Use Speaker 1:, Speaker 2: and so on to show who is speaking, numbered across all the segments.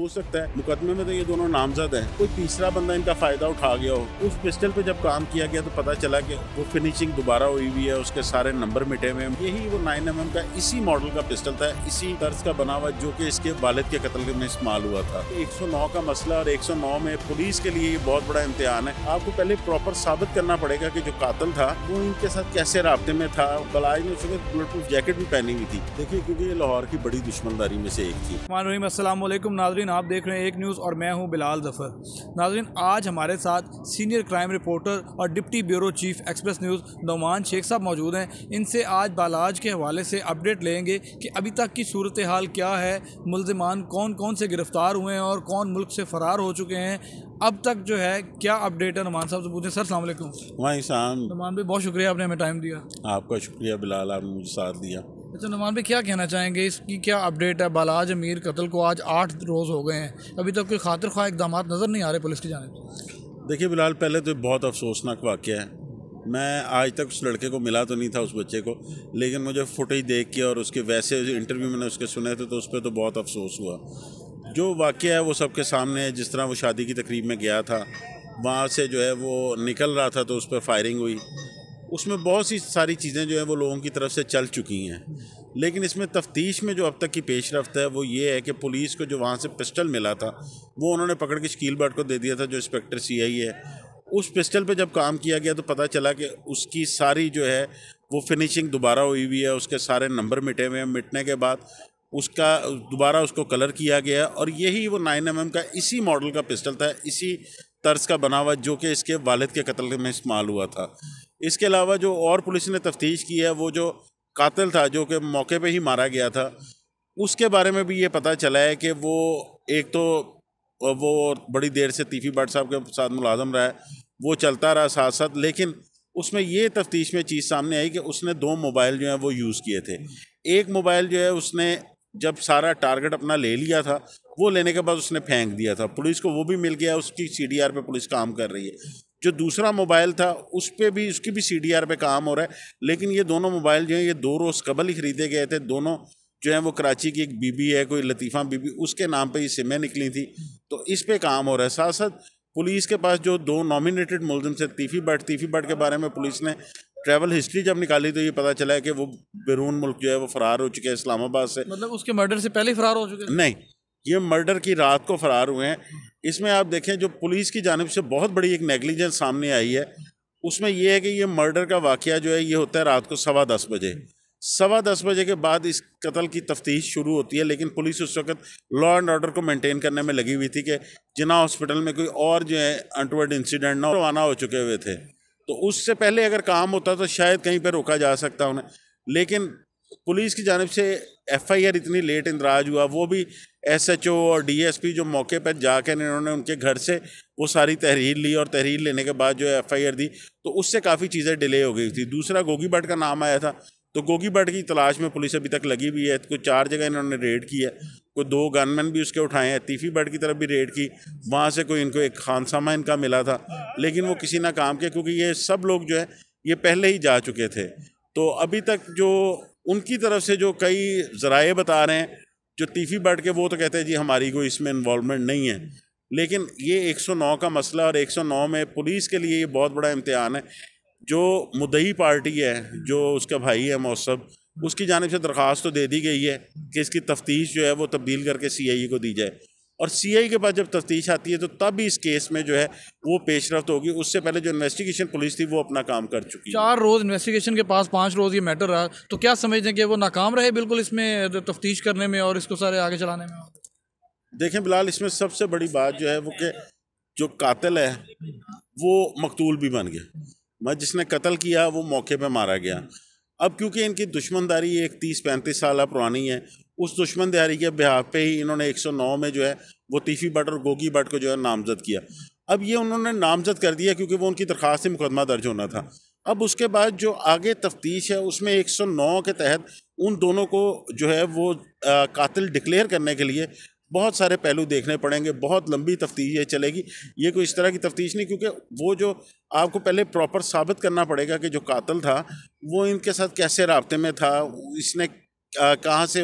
Speaker 1: हो सकता है मुकदमे में तो ये दोनों नामजद हैं, कोई तीसरा बंदा इनका फायदा उठा गया हो। उस पिस्टल पे जब काम किया गया तो पता चला कि वो फिनिशिंग दोबारा हुई हुई है, उसके सारे नंबर मिटे हुए हैं। यही वो 9mm का इसी मॉडल का पिस्टल था, इसी तर्ज का बना हुआ, जो कि इसके वालिद के कत्ल में इस्तेमाल हुआ था। 109 का मसला और 109 में पुलिस के लिए ये बहुत बड़ा इम्तिहान है। आपको पहले प्रॉपर साबित करना पड़ेगा कि जो कातिल था वो इनके साथ कैसे राब्ते में था। बलाज ने उसके बुलेट प्रूफ जैकेट भी पहनी हुई थी। देखिए, क्योंकि ये लाहौर की बड़ी दुश्मनदारी में से एक थी।
Speaker 2: अस्सलाम वालेकुम नाज़रीन, आप देख रहे हैं एक न्यूज़ और मैं हूं बिलाल ज़फ़र। नाज़रीन, आज हमारे साथ सीनियर क्राइम रिपोर्टर और deputy bureau chief Express News Nauman Shaikh साहब मौजूद हैं। इनसे आज बालाज के हवाले से अपडेट लेंगे कि अभी तक की सूरत हाल क्या है, मुल्ज़िमान कौन कौन से गिरफ़्तार हुए हैं और कौन मुल्क से फ़रार हो चुके हैं, अब तक जो है क्या अपडेट है। नौमान साहब से पूछें। सर अस्सलाम वालेकुम।
Speaker 1: वहीं शाम
Speaker 2: नौमान भाई, बहुत शुक्रिया आपने हमें टाइम दिया।
Speaker 1: आपका शुक्रिया बिलाल, आपने मुझे साथ दिया।
Speaker 2: अच्छा नौमान भाई, क्या कहना चाहेंगे, इसकी क्या अपडेट है? बालाज अमीर कत्ल को आज 8 रोज़ हो गए हैं, अभी तक कोई खातिर ख्वाह इक़दाम नज़र नहीं आ रहे पुलिस की जानिब।
Speaker 1: देखिए बिलाल, पहले तो बहुत अफसोसनाक वाक़या है। मैं आज तक उस लड़के को मिला तो नहीं था, उस बच्चे को, लेकिन मुझे फुटेज देख के और उसके वैसे इंटरव्यू मैंने उसके सुने थे तो उस पर तो बहुत अफसोस हुआ। जो वाक़या है वो सबके सामने है। जिस तरह वो शादी की तकरीब में गया था, वहाँ से जो है वो निकल रहा था तो उस पर फायरिंग हुई। उसमें बहुत सी सारी चीज़ें जो है वो लोगों की तरफ से चल चुकी हैं, लेकिन इसमें तफ्तीश में जो अब तक की पेशरफ्त है वो ये है कि पुलिस को जो वहाँ से पिस्टल मिला था वो उन्होंने पकड़ के शकील भट्ट को दे दिया था, जो इंस्पेक्टर CI है। उस पिस्टल पे जब काम किया गया तो पता चला कि उसकी सारी जो है वो फिनिशिंग दोबारा हुई हुई है, उसके सारे नंबर मिटे हुए हैं। मिटने के बाद उसका दोबारा उसको कलर किया गया और यही वो 9mm का इसी मॉडल का पिस्टल था, इसी तर्ज का बना हुआ, जो कि इसके वालिद के कत्ल में इस्तेमाल हुआ था। इसके अलावा जो और पुलिस ने तफ्तीश की है, वो जो कातिल था जो कि मौके पे ही मारा गया था, उसके बारे में भी ये पता चला है कि वो एक तो वो बड़ी देर से तीफी भट्ट साहब के साथ मुलाजम रहा है, वो चलता रहा साथ साथ, लेकिन उसमें ये तफ्तीश में चीज़ सामने आई कि उसने 2 मोबाइल जो हैं वो यूज़ किए थे। एक मोबाइल जो है उसने जब सारा टारगेट अपना ले लिया था, वो लेने के बाद उसने फेंक दिया था। पुलिस को वो भी मिल गया, उसकी CDR पे पुलिस काम कर रही है। जो दूसरा मोबाइल था उस पे भी, उसकी भी CDR पे काम हो रहा है, लेकिन ये दोनों मोबाइल जो हैं ये 2 रोज़ कबल ही ख़रीदे गए थे। दोनों जो है वो कराची की एक बीबी है, कोई लतीफ़ा बीबी, उसके नाम पे ये सिमें निकली थी, तो इस पे काम हो रहा है। साथ साथ पुलिस के पास जो 2 नॉमिनेटेड मुलजिम थे, तीफ़ी भट्ट के बारे में पुलिस ने ट्रैवल हिस्ट्री जब निकाली तो ये पता चला है कि वो बैरून मुल्क जो है वो फ़रार हो चुके हैं इस्लामाबाद से।
Speaker 2: मतलब उसके मर्डर से पहले ही फ़रार हो चुके हैं?
Speaker 1: नहीं, ये मर्डर की रात को फ़रार हुए हैं। इसमें आप देखें जो पुलिस की जानिब से बहुत बड़ी एक नेगलिजेंस सामने आई है, उसमें यह है कि ये मर्डर का वाक़या जो है ये होता है रात को 10:15 बजे। 10:15 बजे के बाद इस कत्ल की तफ्तीश शुरू होती है, लेकिन पुलिस उस वक्त लॉ एंड ऑर्डर को मेंटेन करने में लगी हुई थी कि जिन्ना हॉस्पिटल में कोई और जो है अनटवर्ड इंसिडेंट ना रवाना हो चुके हुए थे। तो उससे पहले अगर काम होता तो शायद कहीं पर रोका जा सकता उन्हें, लेकिन पुलिस की जानिब से FIR इतनी लेट इंदराज हुआ। वो भी SHO और DSP जो मौके पर जाकर इन्होंने उनके घर से वो सारी तहरीर ली और तहरीर लेने के बाद जो है FIR दी, तो उससे काफ़ी चीज़ें डिले हो गई थी। दूसरा गोगी भट्ट का नाम आया था, तो गोगी भट्ट की तलाश में पुलिस अभी तक लगी हुई है। कोई 4 जगह इन्होंने रेड की है, कोई 2 गनमैन भी उसके उठाए हैं। तीफ़ी भट्ट की तरफ भी रेड की, वहाँ से कोई इनको एक खानसामा इनका मिला था, लेकिन वो किसी ना काम के, क्योंकि ये सब लोग जो है ये पहले ही जा चुके थे। तो अभी तक जो उनकी तरफ से जो कई ज़राए बता रहे हैं, जो तीफ़ी भट्ट के, वो तो कहते हैं जी हमारी कोई इसमें इन्वॉल्वमेंट नहीं है, लेकिन ये 109 का मसला और 109 में पुलिस के लिए ये बहुत बड़ा इम्तिहान है। जो मुद्दई पार्टी है, जो उसका भाई है मौसब, उसकी जानिब से दरख्वास्त तो दे दी गई है कि इसकी तफ्तीश जो है वो तब्दील करके CI को दी जाए, और CI के पास जब तफ्तीश आती है तो तब इस केस में जो है वो पेशरफ्त होगी। उससे पहले जो इन्वेस्टिगेशन पुलिस थी वो अपना काम कर चुकी है।
Speaker 2: 4 रोज़ इन्वेस्टिगेशन के पास 5 रोज़ ये मैटर रहा, तो क्या समझते हैं कि वो नाकाम रहे बिल्कुल इसमें तफ्तीश करने में और इसको सारे आगे चलाने में?
Speaker 1: देखें बिलाल, इसमें सबसे बड़ी बात जो है वो कि जो कातिल है वो मकतूल भी बन गया। जिसने कत्ल किया वो मौके पे मारा गया। अब क्योंकि इनकी दुश्मनदारी एक 30-35 साल पुरानी है, उस दुश्मनदारी के बिहार पे ही इन्होंने 109 में जो है वो तीफ़ी भट्ट और गोगी भट्ट को जो है नामजद किया। अब ये उन्होंने नामजद कर दिया क्योंकि वो उनकी दरख्वास्त से मुकदमा दर्ज होना था। अब उसके बाद जो आगे तफ्तीश है उसमें 109 के तहत उन दोनों को जो है वो कातिल डिक्लेयर करने के लिए बहुत सारे पहलू देखने पड़ेंगे। बहुत लंबी तफ्तीश ये चलेगी, ये कोई इस तरह की तफ्तीश नहीं, क्योंकि वो जो आपको पहले प्रॉपर साबित करना पड़ेगा कि जो कातिल था वो इनके साथ कैसे राब्ते में था, इसने कहाँ से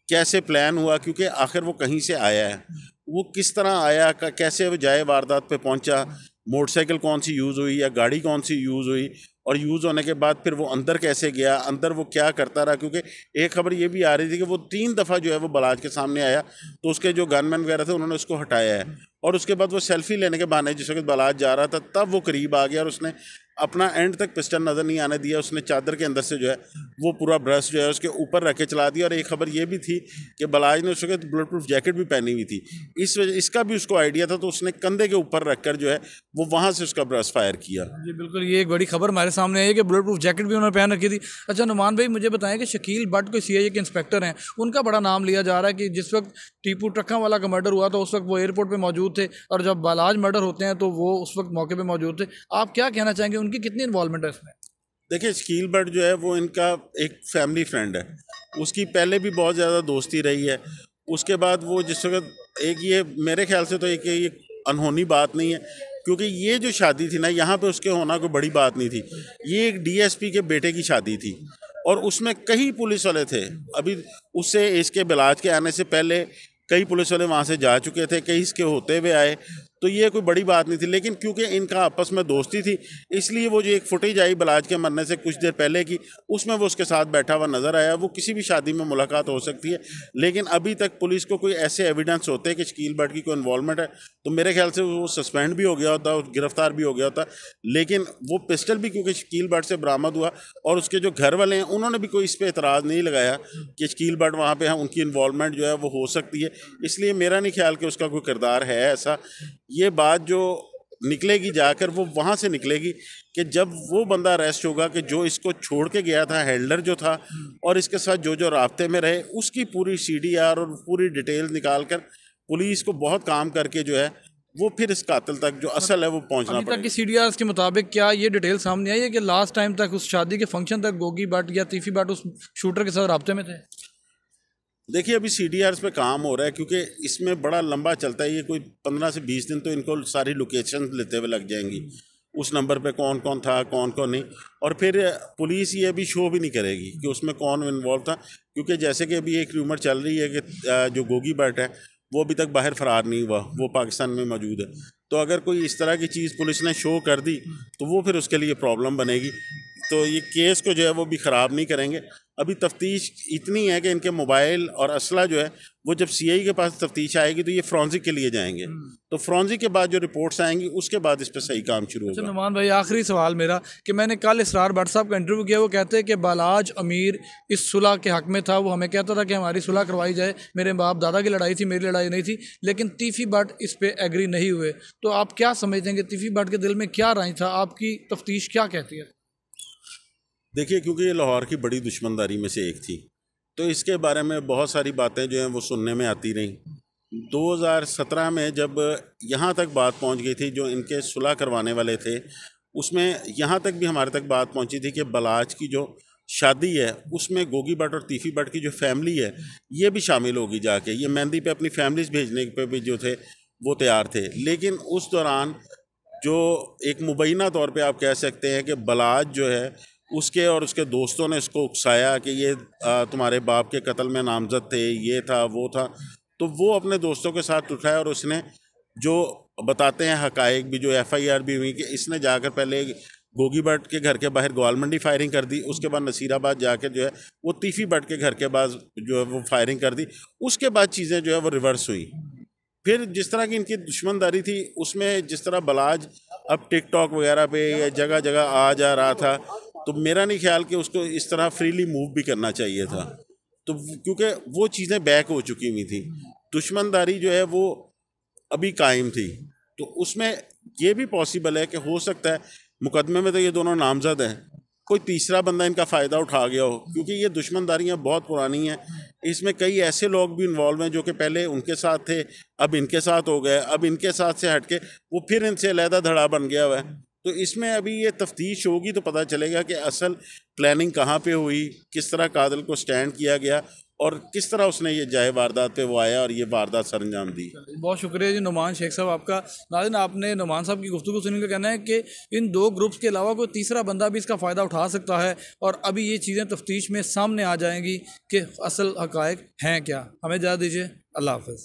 Speaker 1: कैसे प्लान हुआ, क्योंकि आखिर वो कहीं से आया है। वो किस तरह आया, कैसे वो जाए वारदात पे पहुंचा, मोटरसाइकिल कौन सी यूज़ हुई या गाड़ी कौन सी यूज़ हुई, और यूज़ होने के बाद फिर वो अंदर कैसे गया, अंदर वो क्या करता रहा। क्योंकि एक खबर ये भी आ रही थी कि वो 3 दफ़ा जो है वो बलाज के सामने आया, तो उसके जो गनमैन वगैरह थे उन्होंने उसको हटाया है, और उसके बाद वो सेल्फी लेने के बहाने जिस वक्त बलाज जा रहा था तब वो करीब आ गया और उसने अपना एंड तक पिस्टल नज़र नहीं आने दिया। उसने चादर के अंदर से जो है वो पूरा ब्रश जो है उसके ऊपर रख के चला दिया। और एक खबर ये भी थी कि बलाज ने उस वक्त बुलेट प्रूफ जैकेट भी पहनी हुई थी, इस वजह इसका भी उसको आइडिया था, तो उसने कंधे के ऊपर रख कर जो है वो वहाँ से उसका ब्रश फायर किया।
Speaker 2: जी बिल्कुल, ये एक बड़ी खबर हमारे सामने आई है कि बुलेट प्रूफ जैकेट भी उन्होंने पहन रखी थी। अच्छा नुमान भाई, मुझे बताएं कि शकील भट्ट कोई सीआईए के इंस्पेक्टर हैं, उनका बड़ा नाम लिया जा रहा है कि जिस वक्त टीपू ट्रक्का वाला का मर्डर हुआ था उस वक्त वो एयरपोर्ट पे मौजूद थे, और जब बालाज मर्डर होते हैं तो वो उस वक्त मौके पे मौजूद थे। आप क्या कहना चाहेंगे, उनकी कितनी इन्वॉल्वमेंट है इसमें?
Speaker 1: देखिए, शकील भट्ट जो है वो इनका एक फैमिली फ्रेंड है, उसकी पहले भी बहुत ज़्यादा दोस्ती रही है। उसके बाद वो जिस वक्त एक ये मेरे ख्याल से तो एक ये अनहोनी बात नहीं है, क्योंकि ये जो शादी थी ना यहाँ पे उसके होना कोई बड़ी बात नहीं थी। ये एक डीएसपी के बेटे की शादी थी और उसमें कई पुलिस वाले थे। अभी उससे इसके बिलाज के आने से पहले कई पुलिस वाले वहाँ से जा चुके थे, कई इसके होते हुए आए, तो ये कोई बड़ी बात नहीं थी। लेकिन क्योंकि इनका आपस में दोस्ती थी, इसलिए वो जो एक फुटेज आई बलाज के मरने से कुछ देर पहले की, उसमें वो उसके साथ बैठा हुआ नज़र आया। वो किसी भी शादी में मुलाकात हो सकती है, लेकिन अभी तक पुलिस को कोई ऐसे एविडेंस होते हैं कि शकील भट्ट की कोई इन्वॉल्वमेंट है, तो मेरे ख्याल से वो सस्पेंड भी हो गया होता और गिरफ्तार भी हो गया होता। लेकिन वो पिस्टल भी क्योंकि शकील भट्ट से बरामद हुआ, और उसके जो घर वाले हैं उन्होंने भी कोई इस पर एतराज़ नहीं लगाया कि शकील भट्ट वहाँ पर हैं, उनकी इन्वॉल्वमेंट जो है वो हो सकती है। इसलिए मेरा नहीं ख्याल कि उसका कोई किरदार है ऐसा। ये बात जो निकलेगी जाकर वो वहाँ से निकलेगी कि जब वो बंदा अरेस्ट होगा कि जो इसको छोड़ के गया था, हैंडलर जो था, और इसके साथ जो जो राब्ते में रहे, उसकी पूरी सीडीआर और पूरी डिटेल निकाल कर पुलिस को बहुत काम करके जो है वो फिर इस कातिल तक जो असल है वो पहुंचना
Speaker 2: अभी तक की सीडीआर के मुताबिक क्या ये डिटेल सामने आई है कि लास्ट टाइम तक उस शादी के फंक्शन तक गोगी भट्ट या तीफी भट्ट उस शूटर के साथ राब्ते में थे?
Speaker 1: देखिए, अभी सीडीआर पे काम हो रहा है, क्योंकि इसमें बड़ा लंबा चलता है। ये कोई 15 से 20 दिन तो इनको सारी लोकेशन लेते हुए लग जाएंगी, उस नंबर पे कौन कौन था कौन कौन नहीं। और फिर पुलिस ये अभी शो भी नहीं करेगी कि उसमें कौन इन्वॉल्व था, क्योंकि जैसे कि अभी एक र्यूमर चल रही है कि जो गोगी भट्ट है वो अभी तक बाहर फरार नहीं हुआ, वो पाकिस्तान में मौजूद है। तो अगर कोई इस तरह की चीज़ पुलिस ने शो कर दी तो वो फिर उसके लिए प्रॉब्लम बनेगी। तो ये केस को जो है वो भी ख़राब नहीं करेंगे। अभी तफ्तीश इतनी है कि इनके मोबाइल और असला जो है वो जब सीआई के पास तफ्तीश आएगी तो ये फ्रॉन्जिक के लिए जाएंगे, तो फ्रॉन्जिक के बाद जो रिपोर्ट्स आएंगी उसके बाद इस पर सही काम शुरू होगा।
Speaker 2: नुमान भाई, आखिरी सवाल मेरा कि मैंने कल इसरार भट्ट साहब का इंटरव्यू किया, वो कहते हैं कि बालाज अमीर इस सुलह के हक में था, वो हमें कहता था कि हमारी सुलह करवाई जाए, मेरे बाप दादा की लड़ाई थी, मेरी लड़ाई नहीं थी, लेकिन तीफी भट्ट इस पर एग्री नहीं हुए। तो आप क्या समझते हैं कि तीफी भट्ट के दिल में क्या राय था? आपकी तफ्तीश क्या कहती है?
Speaker 1: देखिए, क्योंकि ये लाहौर की बड़ी दुश्मनदारी में से एक थी, तो इसके बारे में बहुत सारी बातें जो हैं वो सुनने में आती रहीं। 2017 में जब यहाँ तक बात पहुँच गई थी, जो इनके सुलह करवाने वाले थे, उसमें यहाँ तक भी हमारे तक बात पहुँची थी कि बलाज की जो शादी है उसमें गोगी भट्ट और तीफी भट्ट की जो फैमिली है ये भी शामिल होगी जाके। ये मेहंदी पे अपनी फैमिलीज भेजने पे भी जो थे वो तैयार थे। लेकिन उस दौरान जो एक मुबैना तौर पे आप कह सकते हैं कि बलाज जो है उसके और उसके दोस्तों ने इसको उकसाया कि ये तुम्हारे बाप के कत्ल में नामजद थे, ये था वो था। तो वो अपने दोस्तों के साथ उठाया और उसने जो बताते हैं हकायक भी, जो एफआईआर भी हुई, कि इसने जाकर पहले गोगी भट्ट के घर के बाहर ग्वाल मंडी फायरिंग कर दी, उसके बाद नसीराबाद जाकर जो है वो तीफी भट्ट के घर के पास जो है वो फायरिंग कर दी। उसके बाद चीज़ें जो है वो रिवर्स हुई। फिर जिस तरह की इनकी दुश्मनदारी थी उसमें जिस तरह बलाज अब टिकटॉक वगैरह पे या जगह जगह आ जा रहा था, तो मेरा नहीं ख्याल कि उसको इस तरह फ्रीली मूव भी करना चाहिए था। तो क्योंकि वो चीज़ें बैक हो चुकी हुई थी, दुश्मनदारी जो है वो अभी कायम थी। तो उसमें ये भी पॉसिबल है कि हो सकता है मुकदमे में तो ये दोनों नामजद हैं, कोई तीसरा बंदा इनका फ़ायदा उठा गया हो, क्योंकि ये दुश्मनदारियाँ बहुत पुरानी हैं। इसमें कई ऐसे लोग भी इन्वॉल्व हैं जो कि पहले उनके साथ थे, अब इनके साथ हो गए, अब इनके साथ से हटके वो फिर इनसे अलहदा धड़ा बन गया हुआ है। तो इसमें अभी ये तफ्तीश होगी तो पता चलेगा कि असल प्लानिंग कहाँ पे हुई, किस तरह कातिल को स्टैंड किया गया और किस तरह उसने ये जाए वारदात पे वो आया और ये वारदात सरंजाम दी।
Speaker 2: बहुत शुक्रिया जी नुमान शेख साहब आपका। नाज़रीन, आपने नुमान साहब की गुफ्तगू सुनने का कहना है कि इन दो ग्रुप्स के अलावा कोई तीसरा बंदा भी इसका फ़ायदा उठा सकता है, और अभी ये चीज़ें तफ्तीश में सामने आ जाएंगी कि असल हक़ाइक़ हैं क्या। हमें इजाज़त दीजिए, अल्लाह हाफ़िज़।